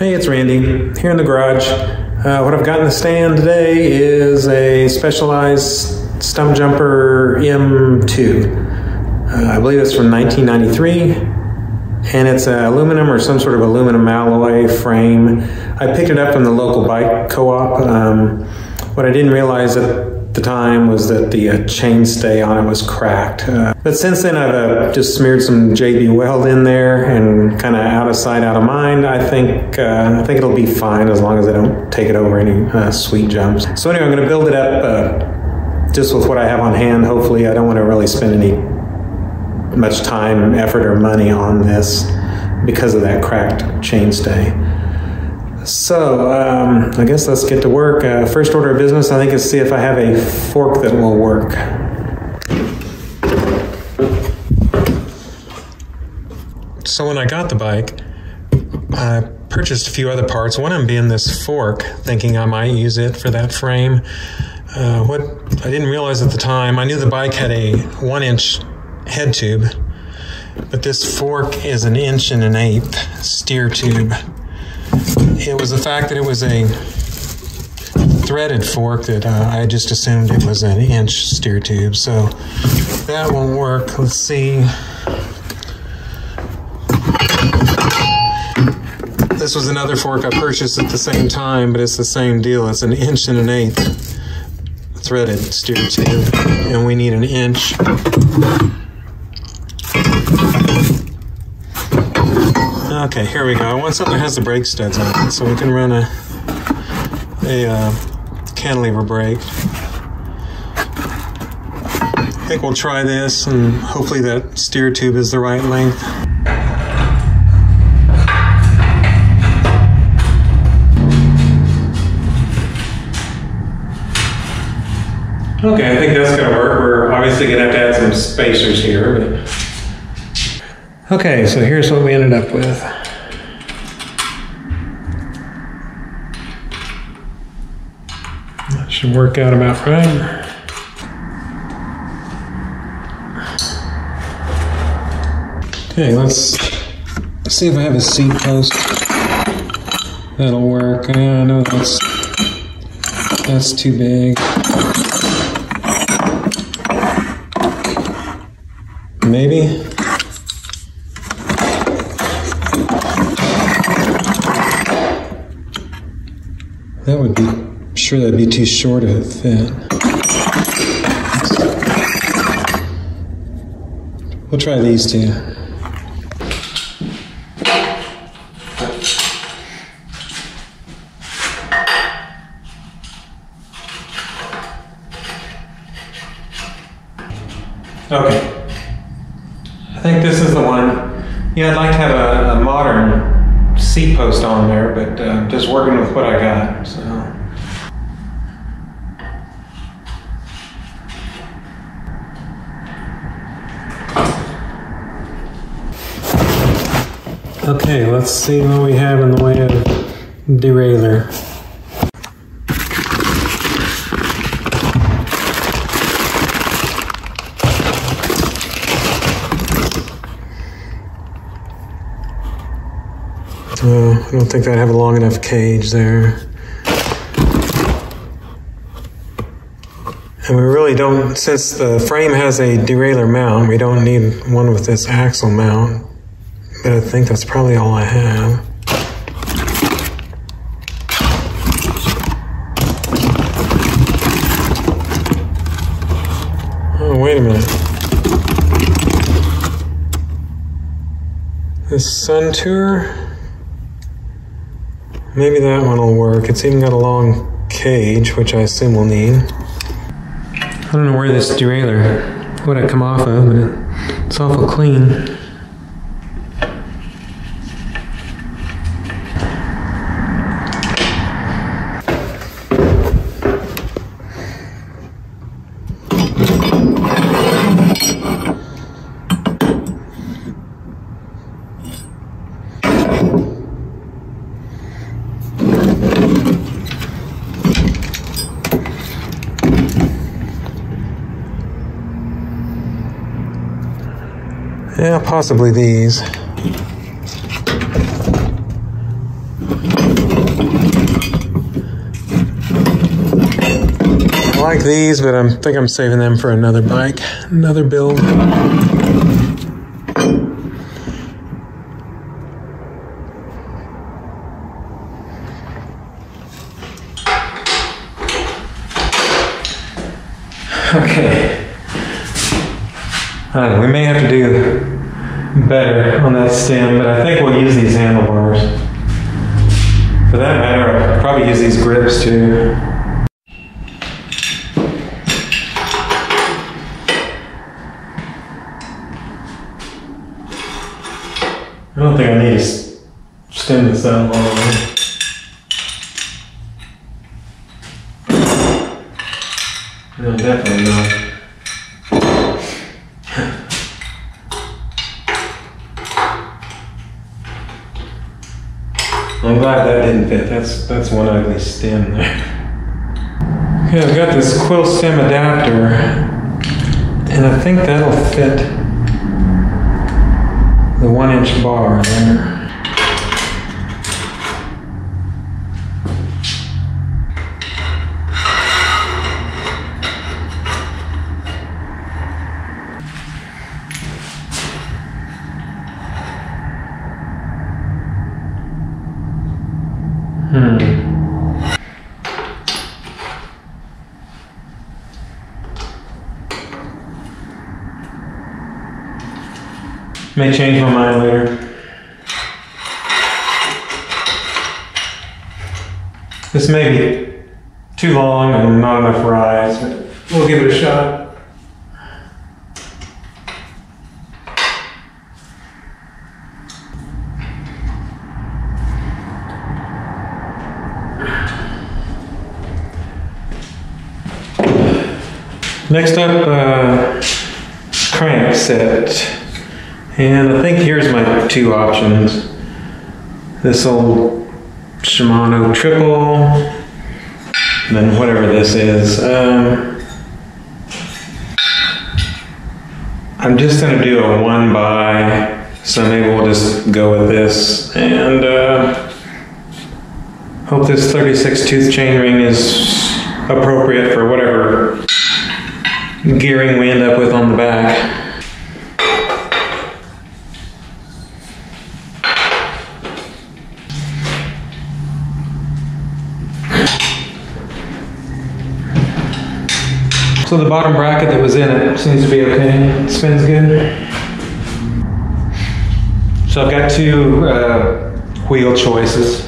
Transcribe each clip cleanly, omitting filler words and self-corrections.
Hey, it's Randy, here in the garage. What I've got in the stand today is a Specialized Stump Jumper M2. I believe it's from 1993, and it's aluminum or some sort of aluminum alloy frame. I picked it up from the local bike co-op. What I didn't realize at the time was that the chainstay on it was cracked. But since then I've just smeared some JB Weld in there and kind of out of sight, out of mind. I think it'll be fine as long as I don't take it over any sweet jumps. So anyway, I'm going to build it up just with what I have on hand. Hopefully I don't want to really spend any much time, effort, or money on this because of that cracked chainstay. So, I guess let's get to work. First order of business, I think, is see if I have a fork that will work. So when I got the bike, I purchased a few other parts, one of them being this fork, thinking I might use it for that frame. What I didn't realize at the time, I knew the bike had a 1-inch head tube, but this fork is 1 1/8 steer tube. It was the fact that it was a threaded fork that I just assumed it was 1-inch steer tube, so that won't work. Let's see. This was another fork I purchased at the same time, but it's the same deal. It's 1 1/8 threaded steer tube, and we need 1 inch. Okay, here we go. I want something that has the brake studs on it so we can run a cantilever brake. I think we'll try this, and hopefully that steer tube is the right length. Okay, I think that's going to work. We're obviously going to have to add some spacers here, but... Okay, so here's what we ended up with. That should work out about right. Okay, let's see if I have a seat post. That'll work. No, that's too big. Maybe. That would be, sure that'd be too short of a fit. We'll try these two. Okay. I think this is the one. Yeah, I'd like to have a modern seat post on there, but just working with what I got. So. Okay, let's see what we have in the way of derailleur. I don't think I'd have a long enough cage there. And we really don't, since the frame has a derailleur mount, we don't need one with this axle mount. But I think that's probably all I have. Oh, wait a minute. This Suntour? Maybe that one will work. It's even got a long cage, which I assume we'll need. I don't know where this derailleur would have come off of, but it's awful clean. Yeah, possibly these. I like these, but I think I'm saving them for another bike, another build. Okay. We may have to do better on that stem, but I think we'll use these handlebars. For that matter, I'll probably use these grips too. I don't think I need to stem this out all the way. No, definitely not. I'm glad that didn't fit. That's one ugly stem there. Okay, I've got this quill stem adapter, and I think that'll fit the 1-inch bar there. May change my mind later. This may be too long and not enough rise, but we'll give it a shot. Next up, crank set. And I think here's my two options. This old Shimano triple, and then whatever this is. I'm just gonna do a 1x, so maybe we'll just go with this, and hope this 36 tooth chainring is appropriate for whatever gearing we end up with on the back. So the bottom bracket that was in it seems to be okay. It spins good. So I've got two wheel choices.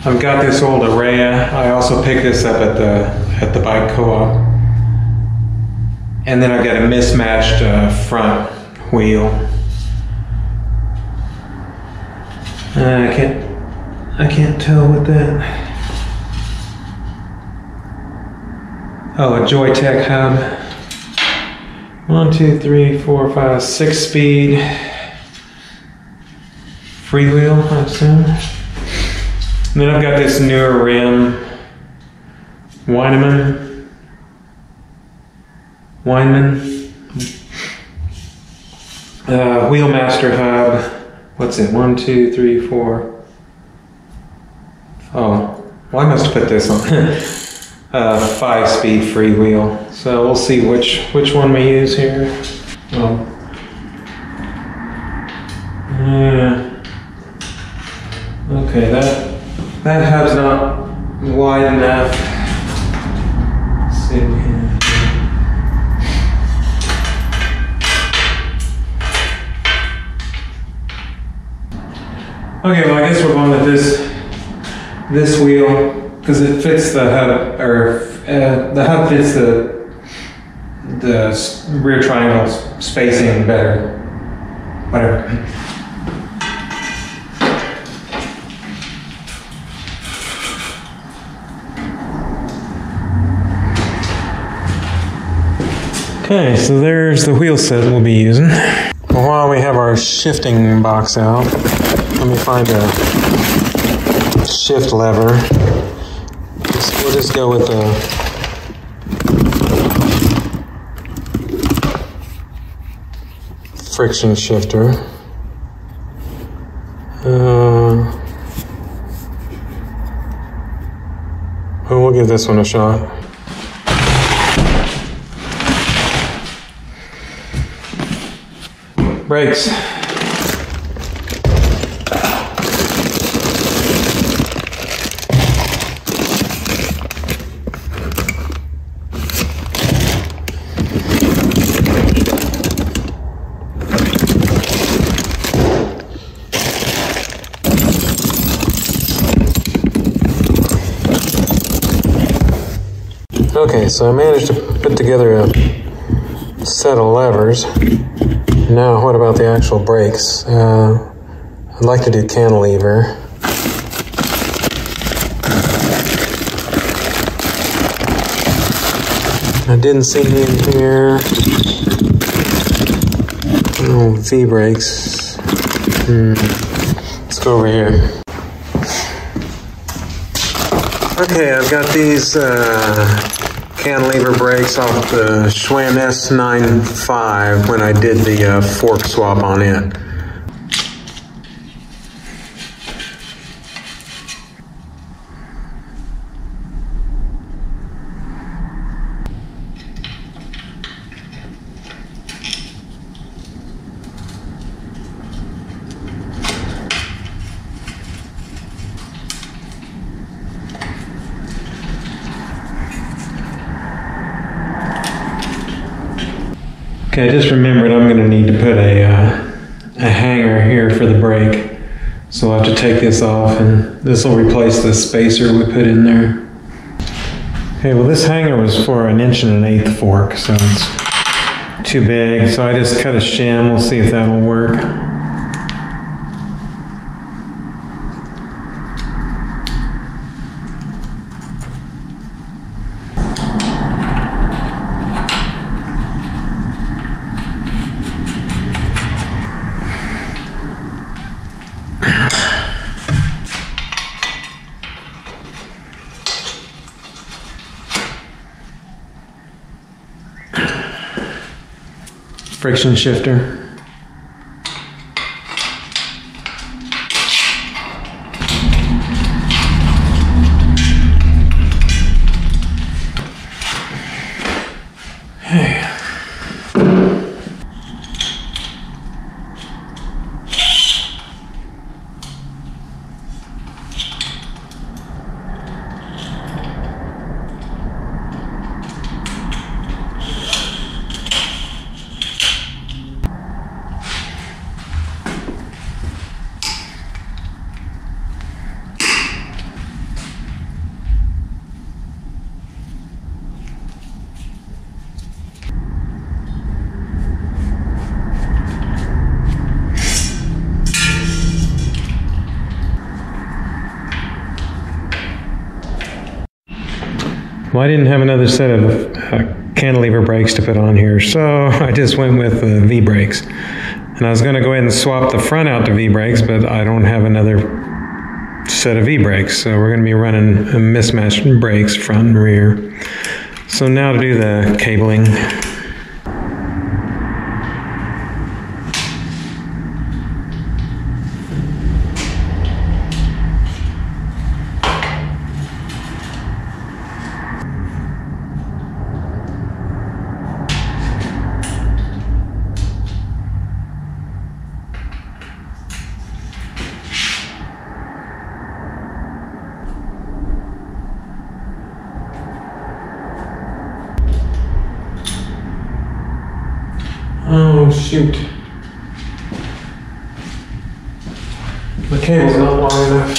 I've got this old Araya. I also picked this up at the bike co-op. And then I've got a mismatched front wheel. I can't tell what that. Oh, a Joytech hub. 1, 2, 3, 4, 5, 6 speed. Freewheel, I assume. And then I've got this newer rim. Weinmann. Wheelmaster hub. What's it? 1, 2, 3, 4. Oh, well, I must have put this on. 5-speed freewheel. So we'll see which one we use here. Yeah. Okay, that hub's not wide enough. Let's see if we can. Okay, well I guess we're going with this wheel. Because it fits the hub, or the hub fits the rear triangle spacing better. Whatever. Okay, so there's the wheel set we'll be using. Well, while we have our shifting box out, let me find a shift lever. We'll just go with the friction shifter. we'll give this one a shot. Brakes. Okay, so I managed to put together a set of levers. Now, what about the actual brakes? I'd like to do cantilever. I didn't see any in here. Oh, V-brakes. Let's go over here. Okay, I've got these cantilever brakes off the Schwinn S95 when I did the fork swap on it. Okay, I just remembered I'm going to need to put a hanger here for the brake. So I'll have to take this off, and this will replace the spacer we put in there. Okay, well this hanger was for an 1 1/8 fork, so it's too big. So I just cut a shim. We'll see if that'll work. Friction shifter. Hey. Well, I didn't have another set of cantilever brakes to put on here, so I just went with V-brakes. And I was going to go ahead and swap the front out to V-brakes, but I don't have another set of V-brakes, so we're going to be running a mismatched brakes, front and rear. So now to do the cabling. Oh shoot. The cable's not long enough.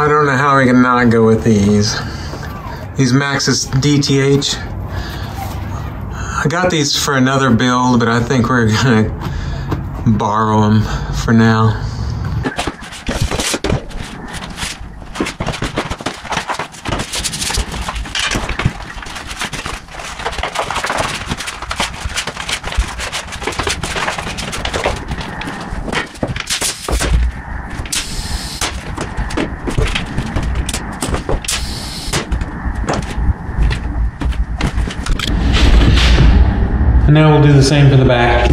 I don't know how we can not go with these. These Maxxis DTH. I got these for another build, but I think we're gonna borrow them for now. And now we'll do the same for the back.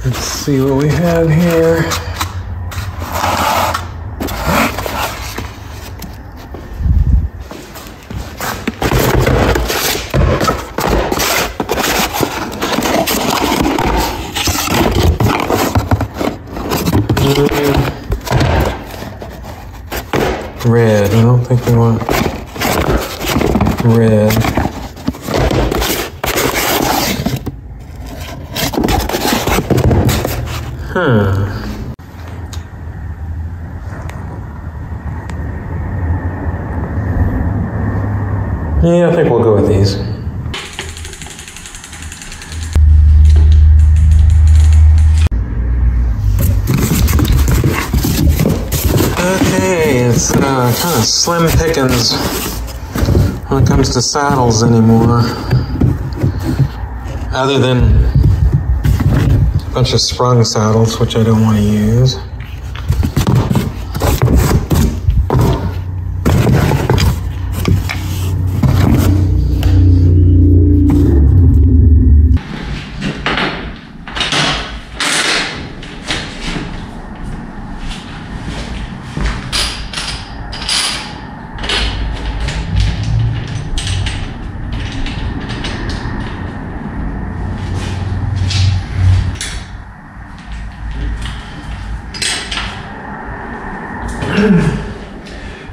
Let's see what we have here. Red. I don't think we want red. Yeah, I think we'll go with these. Okay, it's kind of slim pickings when it comes to saddles anymore. Other than a bunch of sprung saddles, which I don't want to use.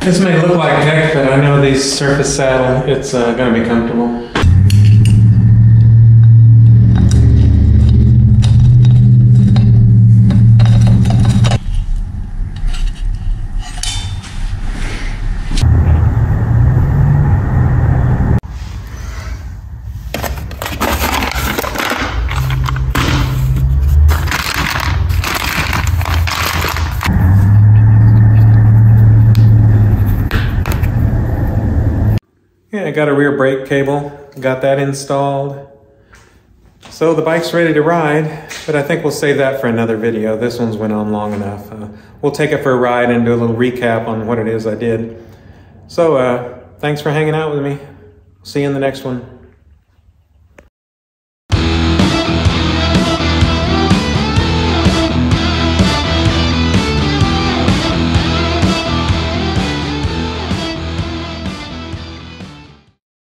This may look like heck, but I know these surface saddle, it's going to be comfortable. Yeah, I got a rear brake cable, got that installed. So the bike's ready to ride, but I think we'll save that for another video. This one's went on long enough. We'll take it for a ride and do a little recap on what it is I did. So thanks for hanging out with me. See you in the next one.